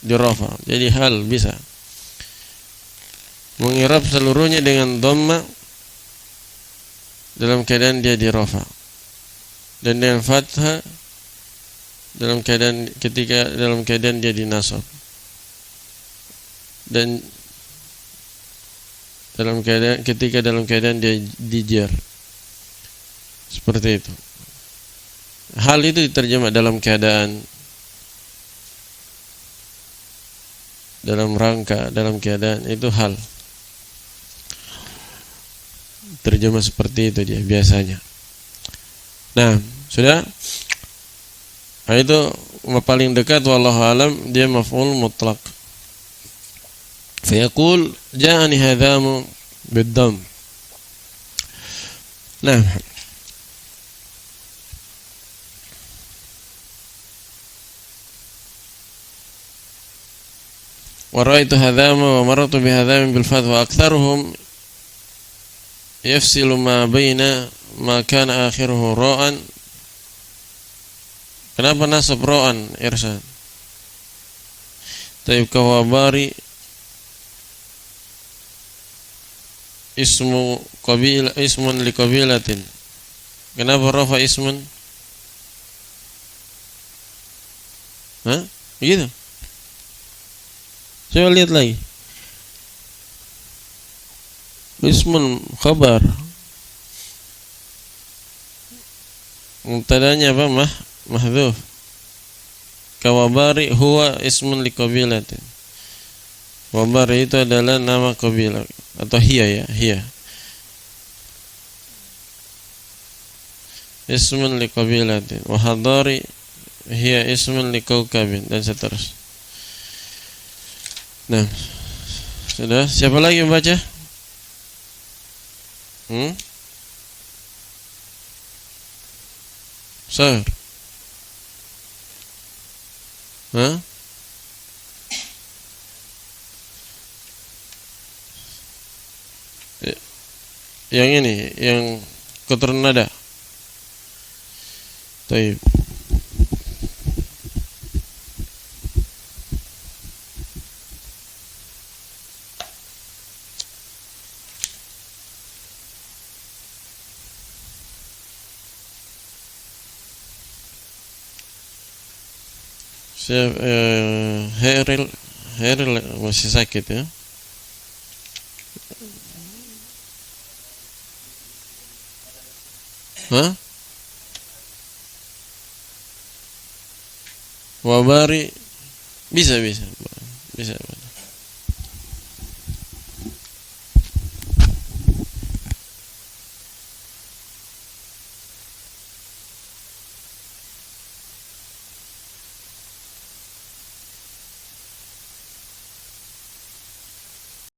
dirofa. Jadi hal bisa. Mengirab seluruhnya dengan dhamma dalam keadaan dia dirofa. Dan dengan fathah dalam keadaan dia dinasab. Dan dalam keadaan dia dijar. Seperti itu. Hal itu diterjemah dalam keadaan, dalam rangka, dalam keadaan, itu hal. Terjemah seperti itu dia biasanya. Nah, sudah. Nah, itu paling dekat wallahu alam dia maf'ul mutlaq. Fayaqul ja'ani hadhamu bid-dhamm. Nah, wa ra'aytu hadhama wa marartu bi hadhamin bil fath wa aktharuhum yafsilu ma baina ma kana akhiruhu ra'an. Kenapa nasab ra'an, Irsan? Taib kawabari ismun li qabilatin. Kenapa rafa ismun? Hah? Begitu? Coba lihat lagi. Ismun khabar. Mubtadanya apa? Mahdhuf. Kawabari huwa ismun li qabilatin. Wabari itu adalah nama qabilah atau hiya, ya, hiya. Ismun li qabilatin wa hadari hiya ismun li kaukabin dan seterusnya. Nah, sudah. Siapa lagi yang baca? Sir. Hah? Yang ini, yang keturunan nada. Taib. Heril masih sakit ya. Hah? Wabari bisa.